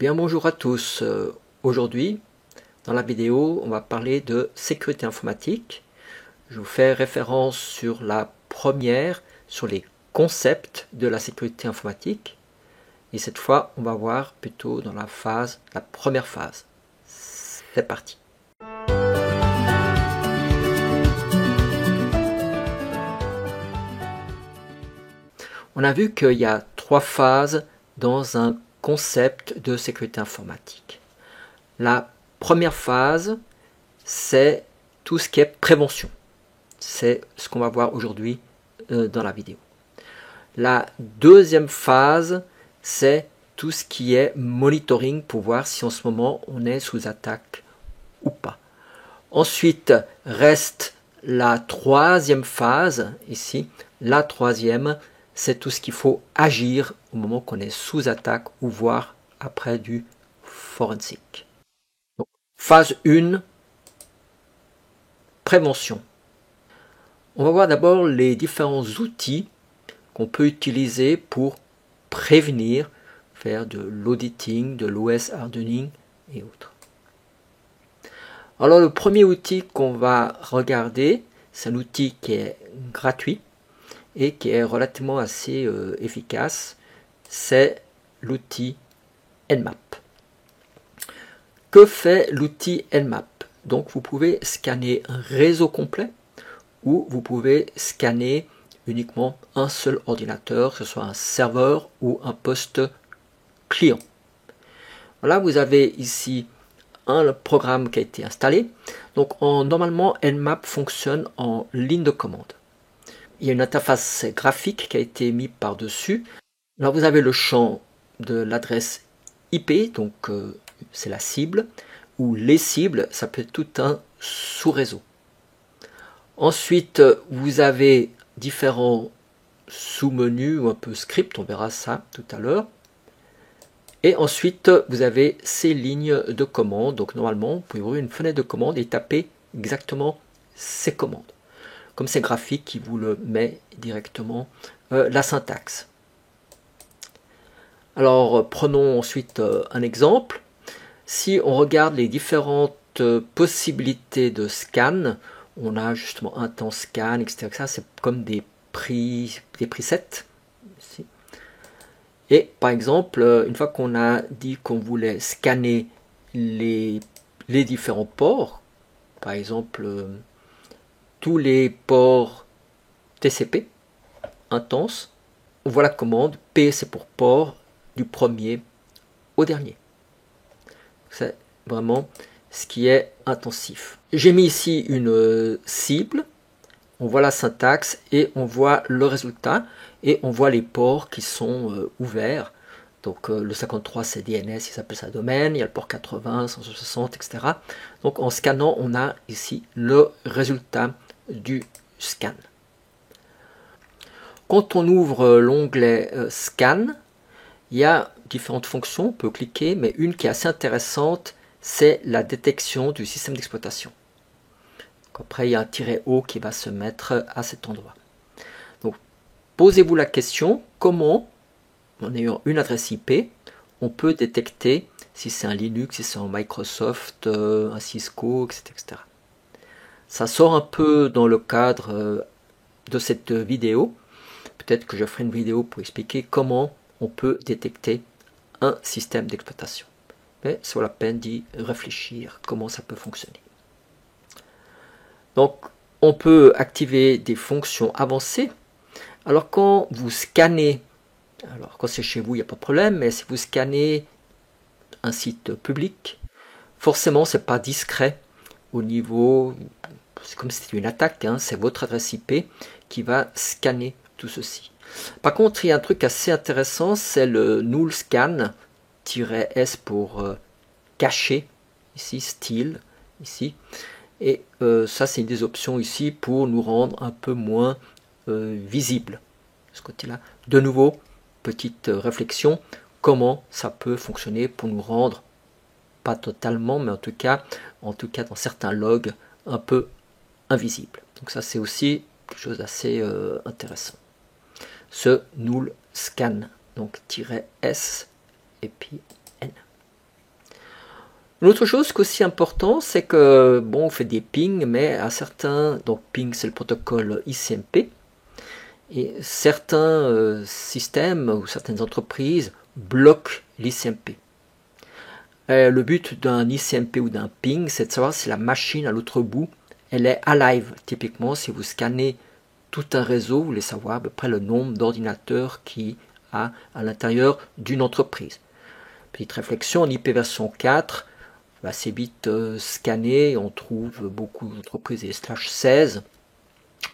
Bien bonjour à tous. Aujourd'hui, dans la vidéo, on va parler de sécurité informatique. Je vous fais référence sur la première, sur les concepts de la sécurité informatique. Et cette fois, on va voir plutôt dans la première phase. C'est parti. On a vu qu'il y a 3 phases dans un concept de sécurité informatique. La première phase, c'est tout ce qui est prévention. C'est ce qu'on va voir aujourd'hui dans la vidéo. La deuxième phase, c'est tout ce qui est monitoring pour voir si en ce moment on est sous attaque ou pas. Ensuite, reste la troisième phase, ici. La troisième, c'est tout ce qu'il faut agir au moment qu'on est sous attaque ou voir après du forensique. Donc, phase 1, prévention. On va voir d'abord les différents outils qu'on peut utiliser pour prévenir, faire de l'auditing, de l'OS hardening et autres. Alors le premier outil qu'on va regarder, c'est un outil qui est gratuit et qui est relativement assez efficace, c'est l'outil Nmap. Que fait l'outil Nmap? Donc vous pouvez scanner un réseau complet ou vous pouvez scanner uniquement un seul ordinateur, que ce soit un serveur ou un poste client. Voilà, vous avez ici un programme qui a été installé. Donc normalement, Nmap fonctionne en ligne de commande. Il y a une interface graphique qui a été mise par-dessus. Là, vous avez le champ de l'adresse IP, donc c'est la cible, ou les cibles, ça peut être tout un sous-réseau. Ensuite, vous avez différents sous-menus ou un peu script, on verra ça tout à l'heure. Et ensuite, vous avez ces lignes de commande. Donc normalement, vous pouvez ouvrir une fenêtre de commande et taper exactement ces commandes. Comme c'est graphique, il vous le met directement la syntaxe. Alors, prenons ensuite un exemple. Si on regarde les différentes possibilités de scan, on a justement un temps scan, etc. C'est comme des presets. Ici. Et par exemple, une fois qu'on a dit qu'on voulait scanner les différents ports, par exemple tous les ports TCP intenses, on voit la commande P, c'est pour port du premier au dernier. C'est vraiment ce qui est intensif. J'ai mis ici une cible, on voit la syntaxe et on voit le résultat et on voit les ports qui sont ouverts. Donc le 53 c'est DNS, il s'appelle ça domaine, il y a le port 80, 160, etc. Donc en scannant, on a ici le résultat du scan. Quand on ouvre l'onglet Scan, il y a différentes fonctions, on peut cliquer, mais une qui est assez intéressante, c'est la détection du système d'exploitation. Après, il y a un -O qui va se mettre à cet endroit. Donc, posez-vous la question, comment, en ayant une adresse IP, on peut détecter si c'est un Linux, si c'est un Microsoft, un Cisco, etc. Ça sort un peu dans le cadre de cette vidéo. Peut-être que je ferai une vidéo pour expliquer comment on peut détecter un système d'exploitation. Mais c'est la peine d'y réfléchir, comment ça peut fonctionner. Donc, on peut activer des fonctions avancées. Alors, quand vous scannez, alors quand c'est chez vous, il n'y a pas de problème, mais si vous scannez un site public, forcément, ce n'est pas discret au niveau, c'est comme si c'était une attaque, hein, c'est votre adresse IP qui va scanner tout ceci. Par contre, il y a un truc assez intéressant, c'est le null scan, -S pour cacher, ici, steal, ici. Et ça, c'est une des options ici pour nous rendre un peu moins visible. Ce côté-là. De nouveau, petite réflexion, comment ça peut fonctionner pour nous rendre, pas totalement, mais en tout cas dans certains logs, un peu invisible. Donc ça, c'est aussi quelque chose d'assez intéressant. Ce null scan, donc -S et puis N. Une autre chose qui est aussi important, c'est que, bon, on fait des pings, mais à certains, donc ping c'est le protocole ICMP, et certains systèmes ou certaines entreprises bloquent l'ICMP. Le but d'un ICMP ou d'un ping, c'est de savoir si la machine à l'autre bout, elle est alive. Typiquement, si vous scannez tout un réseau, vous voulez savoir à peu près le nombre d'ordinateurs qui a à l'intérieur d'une entreprise. Petite réflexion, en IP version 4, va assez vite scanner, on trouve beaucoup d'entreprises et /16.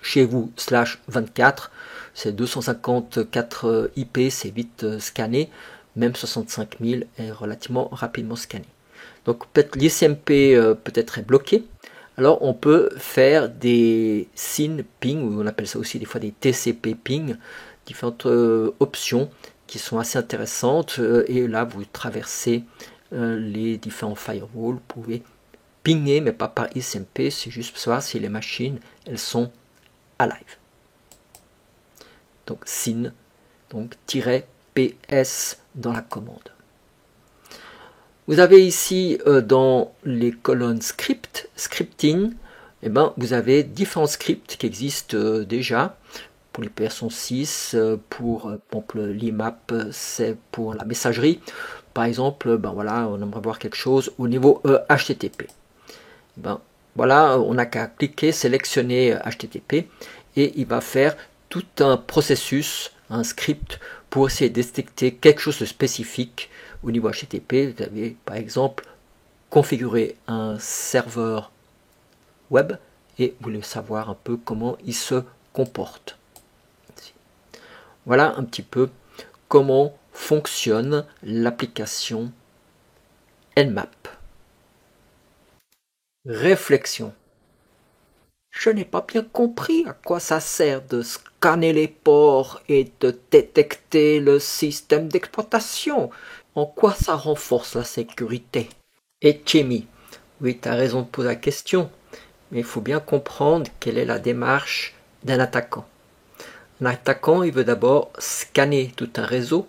Chez vous, /24, c'est 254 IP, c'est vite scanné. Même 65 000 est relativement rapidement scanné. Donc peut-être l'ICMP peut-être est bloqué. Alors on peut faire des SYN ping, ou on appelle ça aussi des fois des TCP ping, différentes options qui sont assez intéressantes. Et là vous traversez les différents firewalls, vous pouvez pinguer, mais pas par ICMP, c'est juste pour savoir si les machines elles sont alive. Donc SYN, donc -ps dans la commande. Vous avez ici dans les colonnes scripting, eh ben, vous avez différents scripts qui existent déjà pour les versions 6, pour l'IMAP, c'est pour la messagerie. Par exemple, ben voilà, on aimerait voir quelque chose au niveau HTTP. Ben, voilà, on n'a qu'à cliquer, sélectionner HTTP et il va faire tout un processus, un script pour essayer de détecter quelque chose de spécifique au niveau HTTP. Vous avez par exemple configuré un serveur web et vous voulez savoir un peu comment il se comporte. Voilà un petit peu comment fonctionne l'application Nmap. Réflexion. Je n'ai pas bien compris à quoi ça sert de scanner les ports et de détecter le système d'exploitation. En quoi ça renforce la sécurité? Et Chemi, oui, tu as raison de poser la question, mais il faut bien comprendre quelle est la démarche d'un attaquant. Un attaquant, il veut d'abord scanner tout un réseau.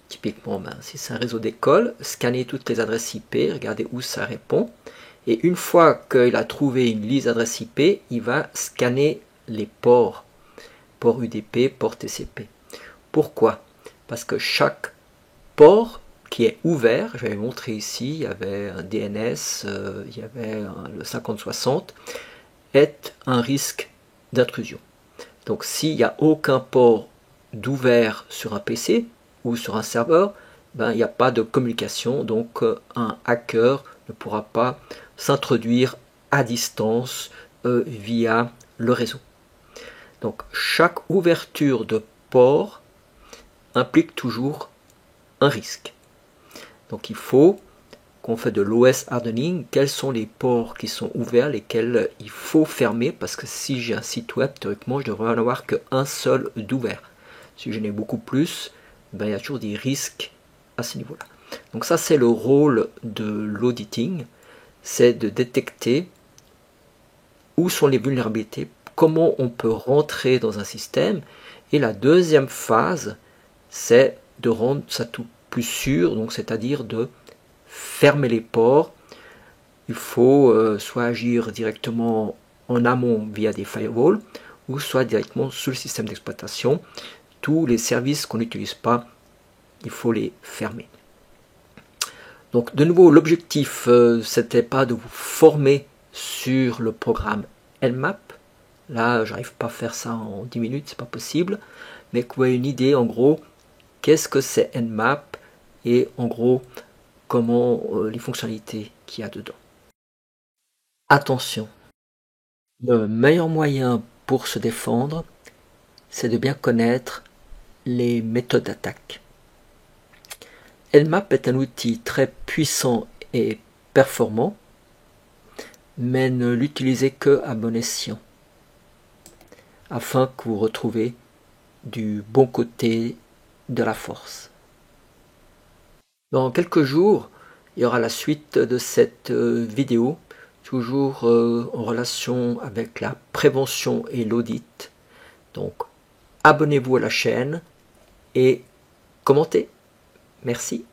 Typiquement, si c'est un réseau d'école, scanner toutes les adresses IP, regarder où ça répond. Et une fois qu'il a trouvé une liste d'adresses IP, il va scanner les ports. Port UDP, port TCP. Pourquoi? Parce que chaque port qui est ouvert, je vais vous montrer ici, il y avait un DNS, il y avait le 5060, est un risque d'intrusion. Donc s'il n'y a aucun port d'ouvert sur un PC ou sur un serveur, il n'y a pas de communication, donc un hacker ne pourra pas s'introduire à distance via le réseau. Donc chaque ouverture de port implique toujours un risque. Donc il faut qu'on fait de l'OS hardening, quels sont les ports qui sont ouverts, lesquels il faut fermer, parce que si j'ai un site web, théoriquement, je devrais en avoir qu'un seul d'ouvert. Si j'en ai beaucoup plus, il y a toujours des risques à ce niveau-là. Donc ça, c'est le rôle de l'auditing, c'est de détecter où sont les vulnérabilités, comment on peut rentrer dans un système. Et la deuxième phase, c'est de rendre ça tout plus sûr, donc c'est-à-dire de fermer les ports. Il faut soit agir directement en amont via des firewalls, ou soit directement sur le système d'exploitation. Tous les services qu'on n'utilise pas, il faut les fermer. Donc de nouveau, l'objectif, c'était pas de vous former sur le programme Nmap. Là, j'arrive pas à faire ça en 10 minutes, c'est pas possible. Mais que vous ayez une idée, en gros, qu'est-ce que c'est Nmap et en gros, comment les fonctionnalités qu'il y a dedans. Attention, le meilleur moyen pour se défendre, c'est de bien connaître les méthodes d'attaque. Nmap est un outil très puissant et performant, mais ne l'utilisez que à bon escient, afin que vous retrouviez du bon côté de la force. Dans quelques jours, il y aura la suite de cette vidéo, toujours en relation avec la prévention et l'audit. Donc, abonnez-vous à la chaîne et commentez. Merci.